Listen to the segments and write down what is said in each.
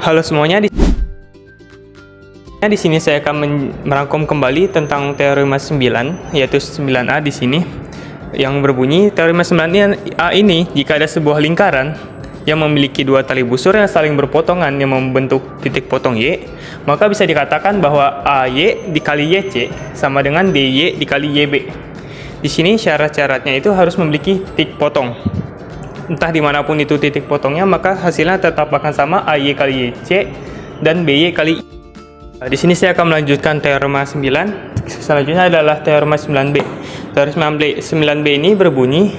Halo semuanya, di sini saya akan merangkum kembali tentang teorema 9, yaitu 9A di sini, yang berbunyi teorema 9A ini jika ada sebuah lingkaran yang memiliki dua tali busur yang saling berpotongan yang membentuk titik potong Y, maka bisa dikatakan bahwa AY dikali YC sama dengan DY dikali YB. Di sini syarat-syaratnya itu harus memiliki titik potong. Entah dimanapun itu titik potongnya, maka hasilnya tetap akan sama AY kali YC dan BY kali Y. Di sini saya akan melanjutkan teorema 9. Selanjutnya adalah teorema 9B. Teorema 9B ini berbunyi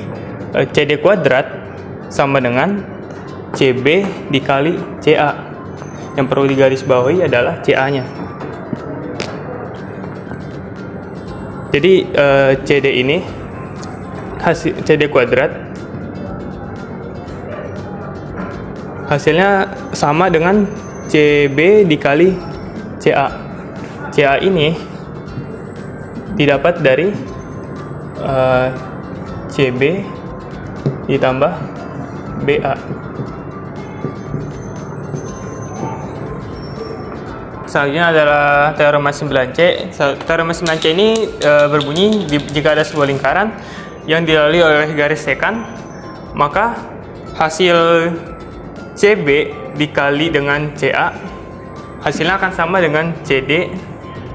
CD kuadrat sama dengan CB dikali CA. Yang perlu digarisbawahi adalah CA-nya. Jadi CD ini CD kuadrat hasilnya sama dengan CB dikali CA. CA ini didapat dari CB ditambah BA. Selanjutnya adalah teorema 9C. Teorema 9C ini berbunyi jika ada sebuah lingkaran yang dilalui oleh garis sekant, maka hasil CB dikali dengan CA hasilnya akan sama dengan CD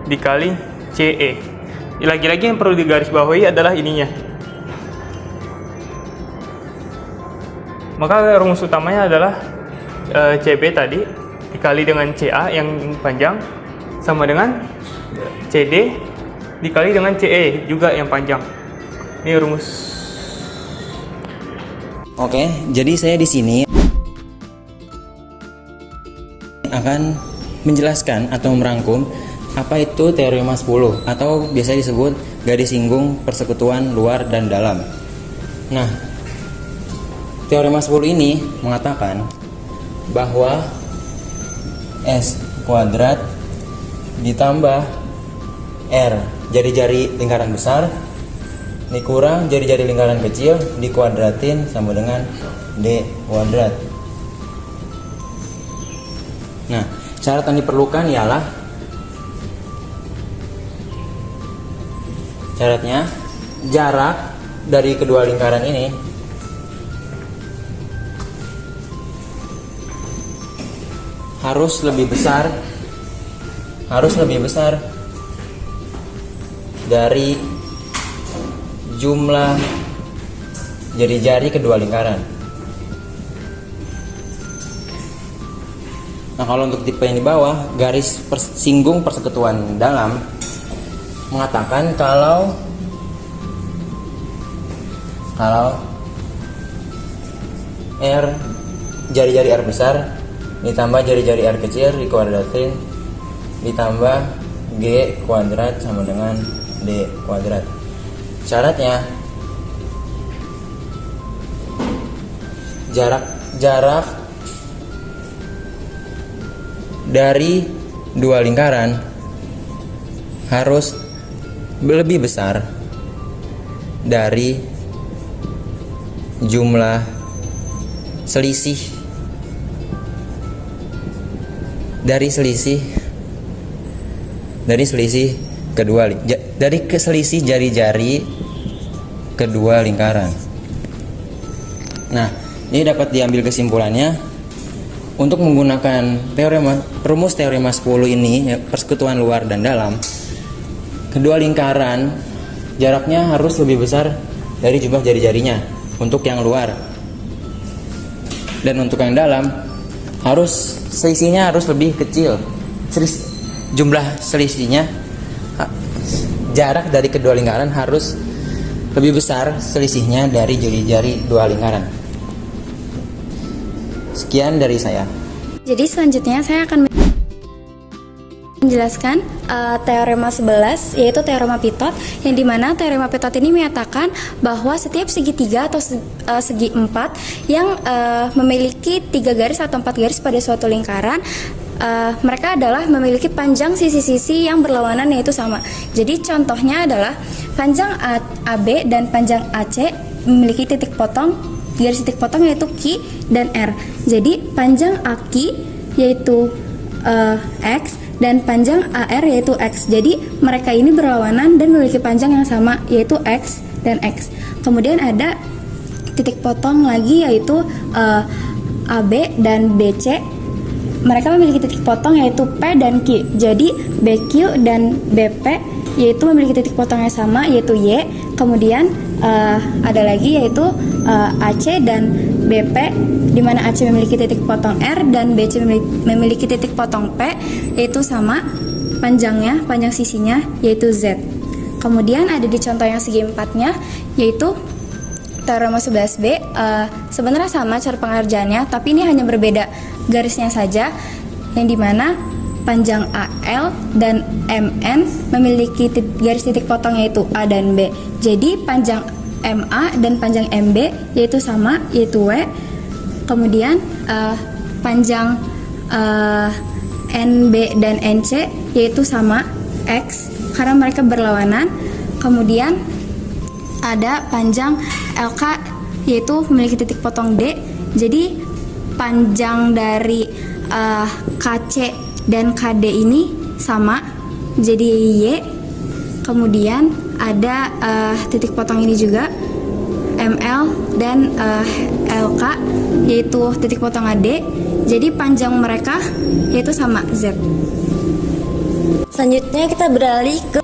dikali CE. Lagi-lagi yang perlu digarisbawahi adalah ininya. Maka rumus utamanya adalah CB tadi dikali dengan CA yang panjang sama dengan CD dikali dengan CE juga yang panjang. Ini rumus. Oke, jadi saya di sini akan menjelaskan atau merangkum apa itu teorema 10 atau biasa disebut garis singgung persekutuan luar dan dalam. Nah, teorema 10 ini mengatakan bahwa S kuadrat ditambah R jari-jari lingkaran besar dikurang jari-jari lingkaran kecil dikuadratin sama dengan D kuadrat. Nah, syarat yang diperlukan ialah syaratnya jarak dari kedua lingkaran ini harus lebih besar dari jumlah jari-jari kedua lingkaran. Nah, kalau untuk tipe yang di bawah, garis singgung persekutuan dalam mengatakan kalau R jari-jari R besar ditambah jari-jari R kecil dikuadratin ditambah G kuadrat sama dengan D kuadrat. Syaratnya jarak dari dua lingkaran harus lebih besar dari jumlah selisih selisih jari-jari kedua lingkaran. Nah, ini dapat diambil kesimpulannya. Untuk menggunakan rumus teorema 10 ini, persekutuan luar dan dalam, kedua lingkaran jaraknya harus lebih besar dari jumlah jari-jarinya untuk yang luar. Dan untuk yang dalam selisihnya harus lebih kecil. Jumlah selisihnya, jarak dari kedua lingkaran harus lebih besar selisihnya dari jari-jari dua lingkaran. Sekian dari saya. Jadi selanjutnya saya akan menjelaskan teorema 11, yaitu teorema Pitot, yang dimana teorema Pitot ini menyatakan bahwa setiap segitiga atau segi 4 yang memiliki 3 garis atau 4 garis pada suatu lingkaran, mereka adalah memiliki panjang sisi-sisi yang berlawanan, yaitu sama. Jadi contohnya adalah panjang AB dan panjang AC memiliki titik potong, garis titik potong yaitu Q dan R. Jadi panjang AQ yaitu X, dan panjang AR yaitu X. Jadi mereka ini berlawanan dan memiliki panjang yang sama yaitu X dan X. Kemudian ada titik potong lagi yaitu AB dan BC. Mereka memiliki titik potong yaitu P dan Q. Jadi BQ dan BP yaitu memiliki titik potong yang sama yaitu Y. Kemudian ada lagi yaitu AC dan BP, di mana AC memiliki titik potong R dan BC memiliki titik potong P yaitu sama panjangnya, panjang sisinya yaitu Z. Kemudian ada di contoh yang segi empatnya yaitu teorema 11B. Sebenarnya sama cara pengerjaannya, tapi ini hanya berbeda garisnya saja, yang dimana panjang AL dan MN memiliki garis titik potong yaitu A dan B. Jadi panjang MA dan panjang MB yaitu sama yaitu W. Kemudian panjang NB dan NC yaitu sama X karena mereka berlawanan. Kemudian ada panjang LK yaitu memiliki titik potong D. Jadi panjang dari KC dan KD ini sama jadi Y. Kemudian ada titik potong ini juga ML dan LK yaitu titik potong AD. Jadi panjang mereka yaitu sama Z. Selanjutnya kita beralih ke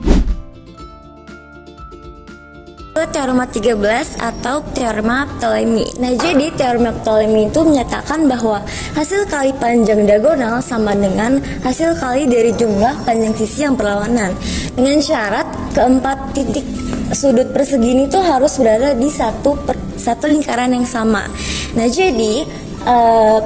teorema 13 atau teorema Ptolemy. Nah, jadi teorema Ptolemy itu menyatakan bahwa hasil kali panjang diagonal sama dengan hasil kali dari jumlah panjang sisi yang berlawanan. Dengan syarat keempat titik sudut persegi ini tuh harus berada di satu lingkaran yang sama. Nah, jadi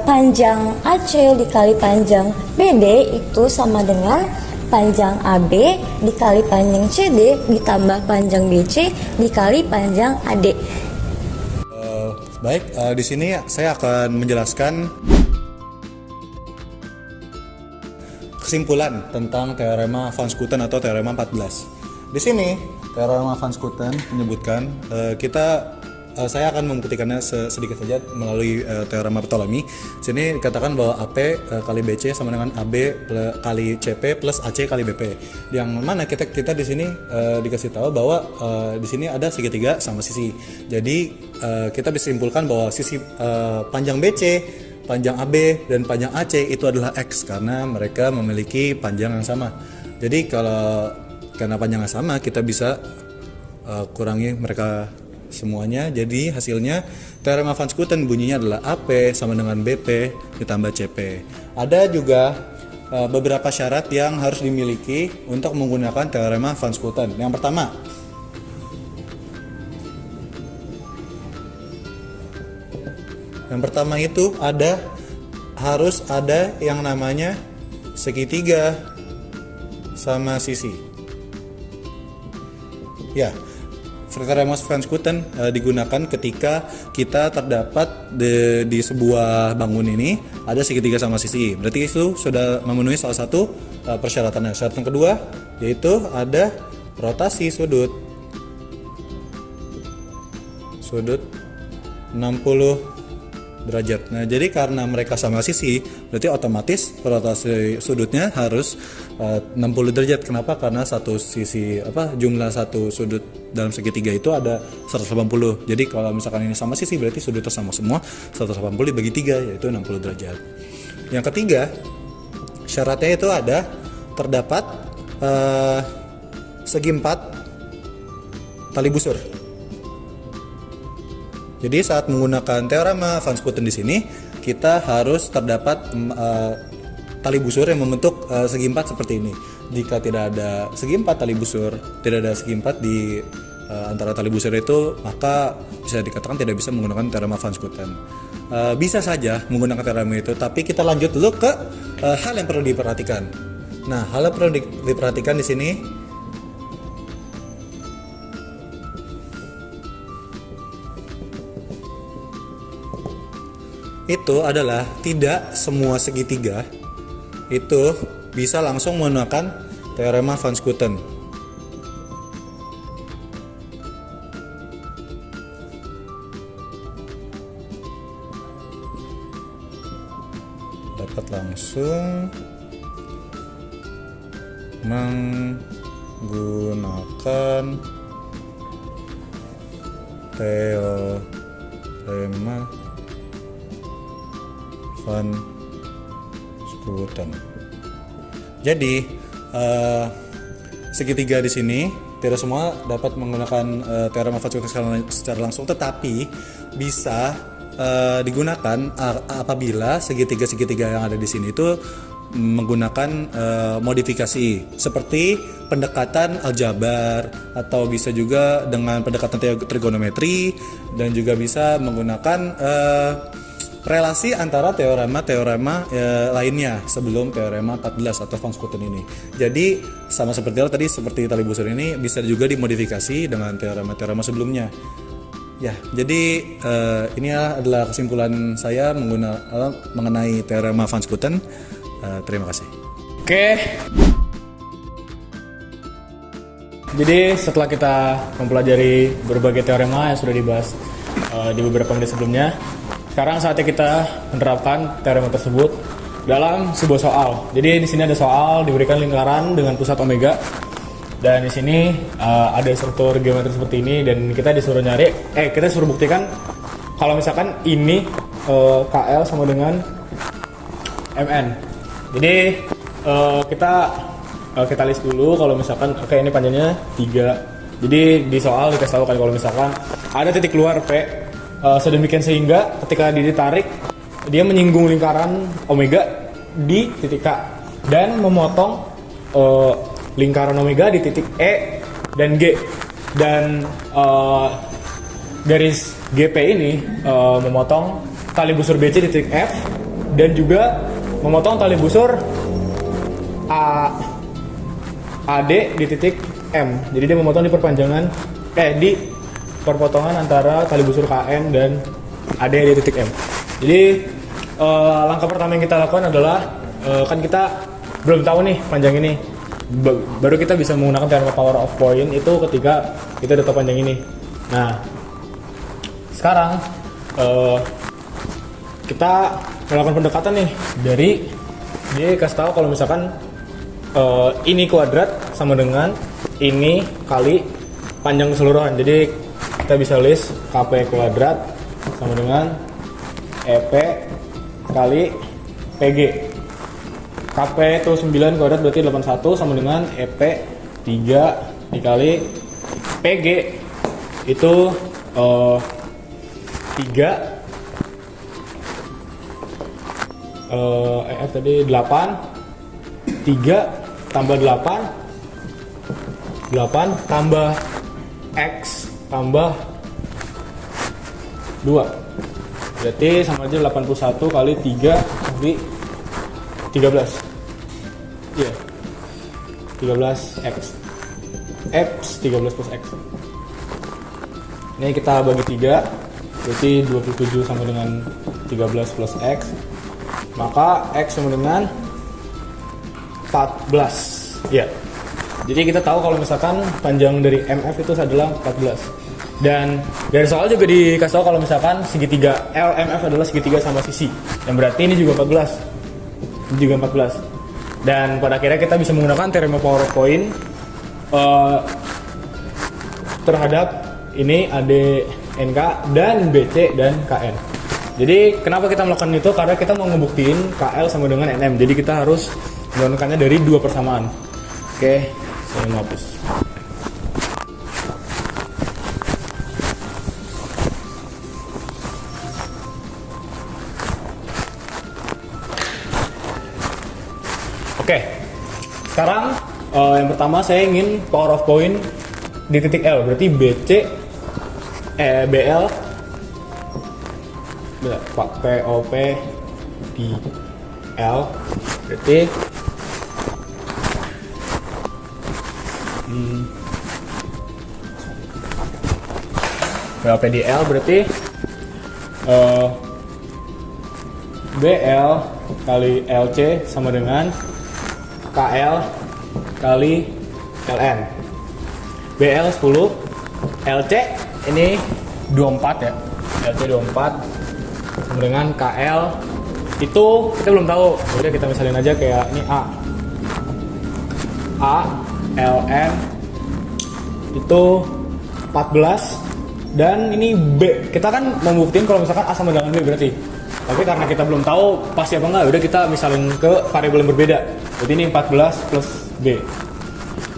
panjang AC dikali panjang BD itu sama dengan panjang AB dikali panjang CD ditambah panjang BC dikali panjang AD. Baik, di sini saya akan menjelaskan kesimpulan tentang teorema Van Schooten atau teorema 14. Di sini teorema Van Schooten menyebutkan saya akan membuktikannya sedikit saja melalui teorema Ptolemy. Sini dikatakan bahwa AP kali BC sama dengan AB kali CP plus AC kali BP. Yang mana kita di sini dikasih tahu bahwa di sini ada segitiga sama sisi. Jadi kita bisa simpulkan bahwa sisi panjang BC, panjang AB dan panjang AC itu adalah X karena mereka memiliki panjang yang sama. Jadi karena panjangnya sama, kita bisa kurangi mereka semuanya. Jadi hasilnya teorema Van Schooten bunyinya adalah AP sama dengan BP ditambah CP. Ada juga beberapa syarat yang harus dimiliki untuk menggunakan teorema Van Schooten. Yang pertama itu harus ada yang namanya segitiga sama sisi. Ya, teorema Van Schooten digunakan ketika kita terdapat di sebuah bangun ini ada segitiga sama sisi. Berarti itu sudah memenuhi salah satu persyaratannya. Syarat yang kedua yaitu ada rotasi sudut 60 derajat. Nah, jadi karena mereka sama sisi, berarti otomatis rotasi sudutnya harus 60 derajat. Kenapa? Karena satu sisi jumlah satu sudut dalam segitiga itu ada 180. Jadi kalau misalkan ini sama sisi berarti sudutnya sama semua. 180 dibagi 3 yaitu 60 derajat. Yang ketiga, syaratnya itu terdapat segi 4 tali busur. Jadi saat menggunakan teorema Van Schooten di sini, kita harus terdapat tali busur yang membentuk segi 4 seperti ini. Jika tidak ada segi 4 tali busur, tidak ada segi 4 di antara tali busur itu, maka bisa dikatakan tidak bisa menggunakan teorema Van Schooten. Bisa saja menggunakan teorema itu, tapi kita lanjut dulu ke hal yang perlu diperhatikan. Nah, hal yang perlu diperhatikan di sini itu adalah tidak semua segitiga itu bisa langsung menggunakan teorema Van Schooten. Dapat langsung langsung menggunakan teorema van Schooten. Jadi segitiga di sini tidak semua dapat menggunakan teorema van Schooten secara langsung, tetapi bisa digunakan apabila segitiga-segitiga yang ada di sini itu menggunakan modifikasi seperti pendekatan aljabar, atau bisa juga dengan pendekatan trigonometri, dan juga bisa menggunakan relasi antara teorema lainnya sebelum teorema 14 atau van Schooten ini. Jadi sama seperti tali busur ini bisa juga dimodifikasi dengan teorema sebelumnya. Ya, jadi ini adalah kesimpulan saya mengenai teorema van Schooten. Terima kasih. Oke. Jadi setelah kita mempelajari berbagai teorema yang sudah dibahas di beberapa menit sebelumnya, sekarang saatnya kita menerapkan teorema tersebut dalam sebuah soal. Jadi di sini ada soal diberikan lingkaran dengan pusat omega, dan di sini ada struktur geometri seperti ini, dan kita disuruh kita disuruh buktikan kalau misalkan ini KL sama dengan MN. Jadi kita list dulu kalau misalkan ini panjangnya 3. Jadi di soal dikasih tahu kan kalau misalkan ada titik keluar P sedemikian sehingga ketika ditarik dia menyinggung lingkaran omega di titik K dan memotong lingkaran omega di titik E dan G, dan garis GP ini memotong tali busur BC di titik F dan juga memotong tali busur AD di titik M. Jadi dia memotong di perpotongan antara tali busur KM dan AD di titik M. Jadi langkah pertama yang kita lakukan adalah kan kita belum tahu nih panjang ini. Baru kita bisa menggunakan teorema power of point itu ketika kita udah tahu panjang ini. Nah, sekarang kita melakukan pendekatan nih dari dia kasih tahu kalau misalkan ini kuadrat sama dengan ini kali panjang keseluruhan. Jadi kita bisa list KP kuadrat sama dengan EP kali PG. KP itu 9 kuadrat berarti 81 sama dengan EP 3 dikali PG itu 3 EF tadi 8 3 tambah 8 tambah X tambah 2 berarti sama aja 81 kali 3 kali 13. Iya 13 X 13 plus X. Ini kita bagi 3 berarti 27 sama dengan 13 plus X, maka X sama dengan 14. Ya. Jadi kita tahu kalau misalkan panjang dari MF itu adalah 14. Dan dari soal juga dikasih tahu kalau misalkan segitiga LMF adalah segitiga sama sisi. Yang berarti ini juga 14. Ini juga 14. Dan pada akhirnya kita bisa menggunakan teorema power of point terhadap ini AD NK dan BC dan KN. Jadi kenapa kita melakukan itu? Karena kita mau ngebuktiin KL sama dengan NM. Jadi kita harus menentukannya dari dua persamaan. Oke, saya mau hapus. Oke, sekarang yang pertama saya ingin power of point di titik L. Berarti BL POP di L berarti POP di L berarti BL kali LC sama dengan KL kali LN. BL 10, LC ini 24 ya. LC 24 sama dengan KL itu kita belum tahu. Udah kita misalin aja kayak ini A ln itu 14 dan ini B. Kita kan membuktikan kalau misalkan A sama dengan B berarti. Tapi karena kita belum tahu pasti apa enggak, udah kita misalin ke variabel yang berbeda. Berarti ini 14 plus B.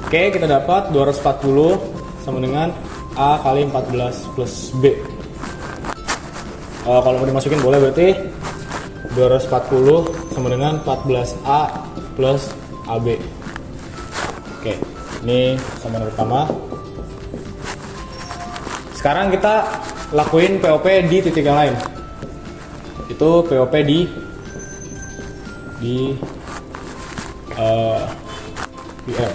Oke, kita dapat 240 sama dengan A kali 14 plus B. Kalau mau dimasukin boleh, berarti 240 sama dengan 14A plus AB. Oke, ini sama pertama. Sekarang kita lakuin POP di titik yang lain. Itu POP di M.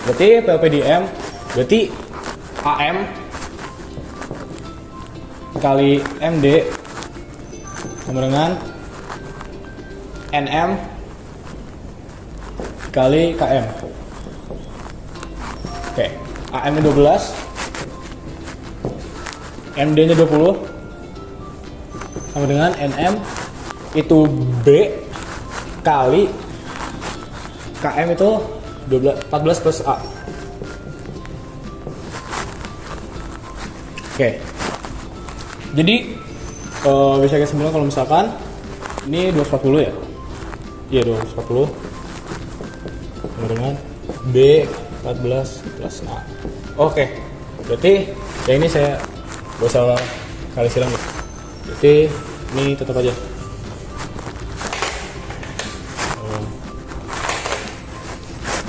Berarti POP di M berarti AM kali MD sama dengan NM kali KM. Oke, AM nya 12, MD nya 20 sama dengan NM itu B kali KM itu 14 plus A. Oke. Jadi bisa kita simpulkan kalau misalkan ini 240 ya. Iya, 240 sama dengan B 14 plus A. Oke. Berarti yang ini saya gak usah kali silang ya. Berarti ini tetap aja.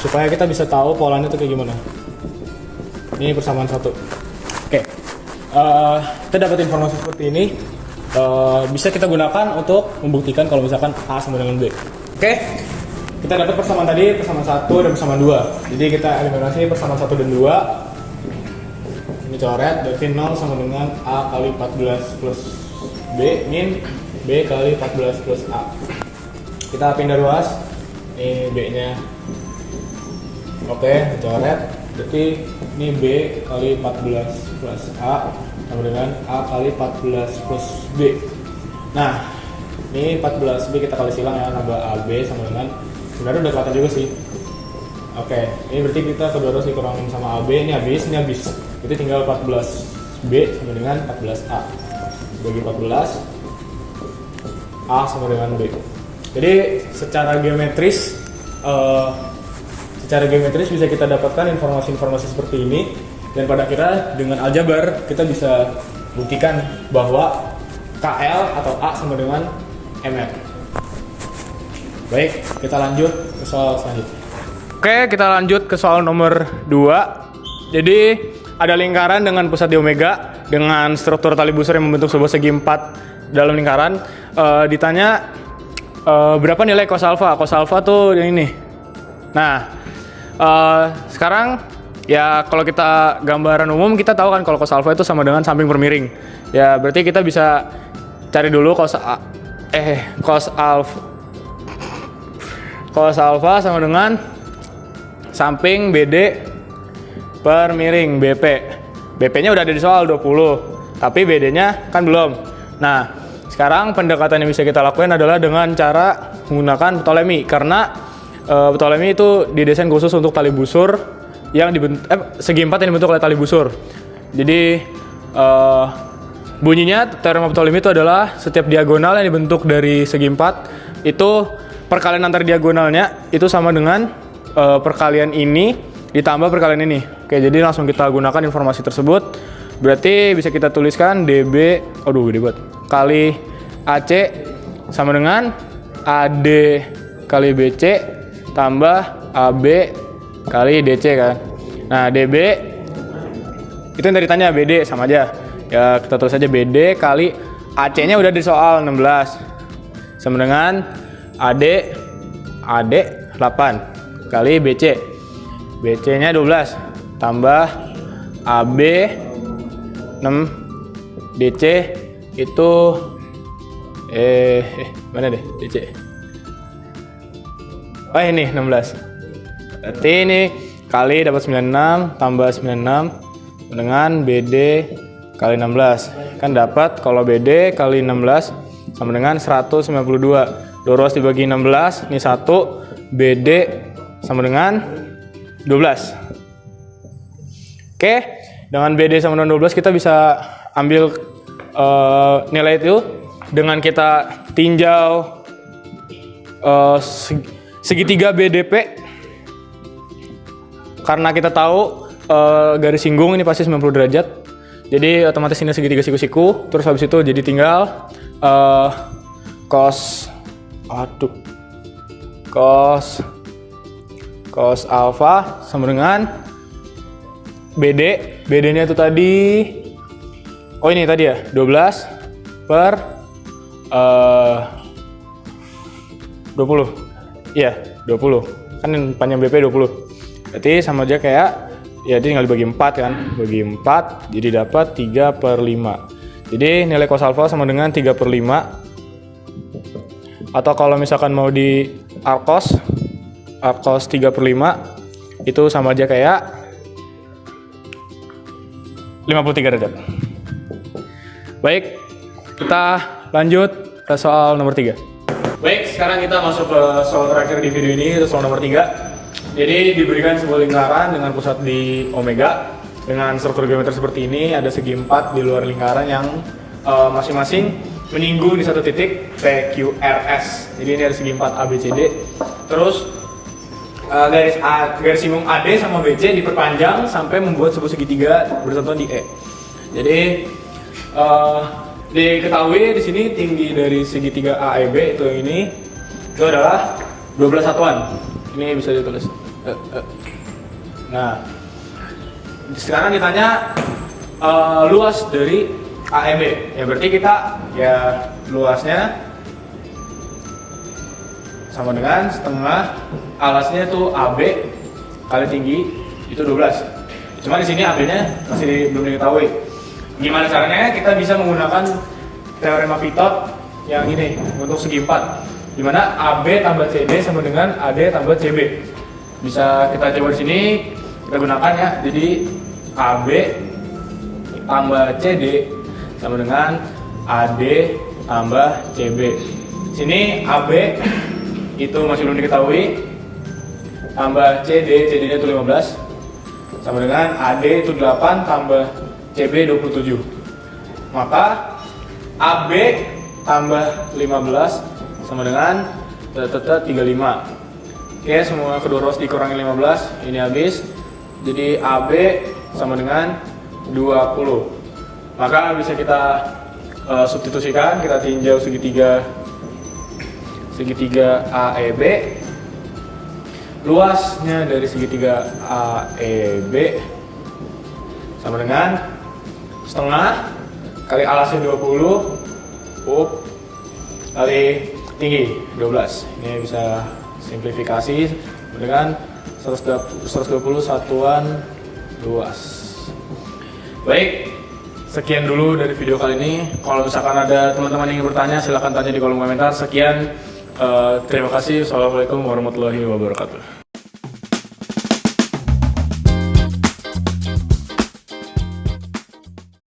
Supaya kita bisa tahu polanya itu kayak gimana. Ini persamaan satu. Oke. Kita dapat informasi seperti ini. Bisa kita gunakan untuk membuktikan kalau misalkan A sama dengan B. Oke. Kita dapat persamaan tadi, persamaan 1 dan persamaan 2. Jadi kita eliminasi persamaan 1 dan 2. Ini coret, berarti 0 sama dengan A kali 14 plus B min B kali 14 plus A. Kita pindah ruas. Ini B nya. Oke, coret. Berarti ini B kali 14 plus A sama dengan A kali 14 plus B. Nah, ini 14 B kita kali silang ya, nambah AB sama dengan, sebenarnya udah kelihatan juga sih. Oke, ini berarti kita kedua harus dikurangin sama AB, ini habis, ini habis. Jadi tinggal 14 B sama dengan 14 A. Bagi 14 A sama dengan B. Jadi secara geometris bisa kita dapatkan informasi-informasi seperti ini, dan pada akhirnya dengan aljabar kita bisa buktikan bahwa KL atau A sama dengan ML. Baik, kita lanjut ke soal selanjutnya. Oke, kita lanjut ke soal nomor 2. Jadi ada lingkaran dengan pusat di omega dengan struktur tali busur yang membentuk sebuah segi 4 dalam lingkaran. Ditanya berapa nilai cos alpha? Cos alpha tuh yang ini. Nah, sekarang ya kalau kita gambaran umum kita tahu kan kalau cos alpha itu sama dengan samping per miring. Ya berarti kita bisa cari dulu cos alpha sama dengan samping BD per miring BP. BP-nya udah ada di soal 20, tapi BD-nya kan belum. Nah, sekarang pendekatan yang bisa kita lakukan adalah dengan cara menggunakan Ptolemy, karena Ptolemy itu didesain khusus untuk tali busur yang segi 4 yang dibentuk oleh tali busur. Jadi bunyinya teorema Ptolemy itu adalah setiap diagonal yang dibentuk dari segi 4 itu perkalian antar diagonalnya itu sama dengan perkalian ini ditambah perkalian ini. Oke, jadi langsung kita gunakan informasi tersebut. Berarti bisa kita tuliskan DB, gede banget, kali AC sama dengan AD kali BC tambah AB kali DC kan. Nah, DB itu yang tadi tanya, BD sama aja. Ya, kita tulis aja BD kali AC-nya udah di soal 16 sama dengan AD 8 kali BC. BC-nya 12 tambah AB 6 DC itu mana deh DC? Oh, ini 16. Berarti ini kali dapat 96 tambah 96 dengan BD kali 16. Kan dapat kalau BD kali 16 sama dengan 192. 2 ruas dibagi 16, ini 1, BD sama dengan 12. Oke, dengan BD sama dengan 12 kita bisa ambil nilai itu dengan kita tinjau segitiga BDP. Karena kita tahu garis singgung ini pasti 90 derajat. Jadi otomatis ini segitiga siku-siku. Terus habis itu jadi tinggal cos alfa sama dengan BD-nya itu tadi, ini tadi ya, 12 per 20. Iya, 20. Kan panjang BP 20. Berarti sama aja kayak, ya tinggal dibagi 4 kan. Bagi 4, jadi dapat 3/5. Jadi nilai cos alfa sama dengan 3/5. Atau kalau misalkan mau di arcos 3/5, itu sama aja kayak 53 derajat. Baik, kita lanjut ke soal nomor 3. Baik, sekarang kita masuk ke soal terakhir di video ini, itu soal nomor 3. Jadi diberikan sebuah lingkaran dengan pusat di omega dengan struktur geometri seperti ini, ada segi 4 di luar lingkaran yang masing-masing menyinggung di satu titik PQRS. Jadi ini ada segi 4 ABCD. Terus garis singgung AD sama BC diperpanjang sampai membuat sebuah segitiga bersatuan di E. Jadi diketahui di sini tinggi dari segitiga AEB itu adalah 12 satuan. Ini bisa ditulis. Nah, sekarang ditanya luas dari AEB. Ya berarti kita luasnya sama dengan setengah alasnya itu AB kali tinggi itu 12. Cuma di sini AB-nya masih belum diketahui. Gimana caranya? Kita bisa menggunakan teorema Pitot yang ini untuk segi 4. Dimana AB tambah CD sama dengan AD tambah CB. Bisa kita coba di sini, kita gunakan ya. Jadi AB tambah CD sama dengan AD tambah CB. Sini AB itu masih belum diketahui, tambah CD-nya itu 15 sama dengan AD itu 8 tambah CB 27. Maka AB tambah 15 sama dengan 35. Oke, semua kedua ruas dikurangi 15, ini habis. Jadi AB sama dengan 20. Maka bisa kita substitusikan, kita tinjau segitiga AEB. Luasnya dari segitiga AEB sama dengan setengah kali alasnya 20 kali tinggi 12. Ini bisa simplifikasi dengan 120 satuan luas. Baik, sekian dulu dari video kali ini. Kalau misalkan ada teman-teman yang ingin bertanya, silahkan tanya di kolom komentar. Sekian, terima kasih. Assalamualaikum warahmatullahi wabarakatuh.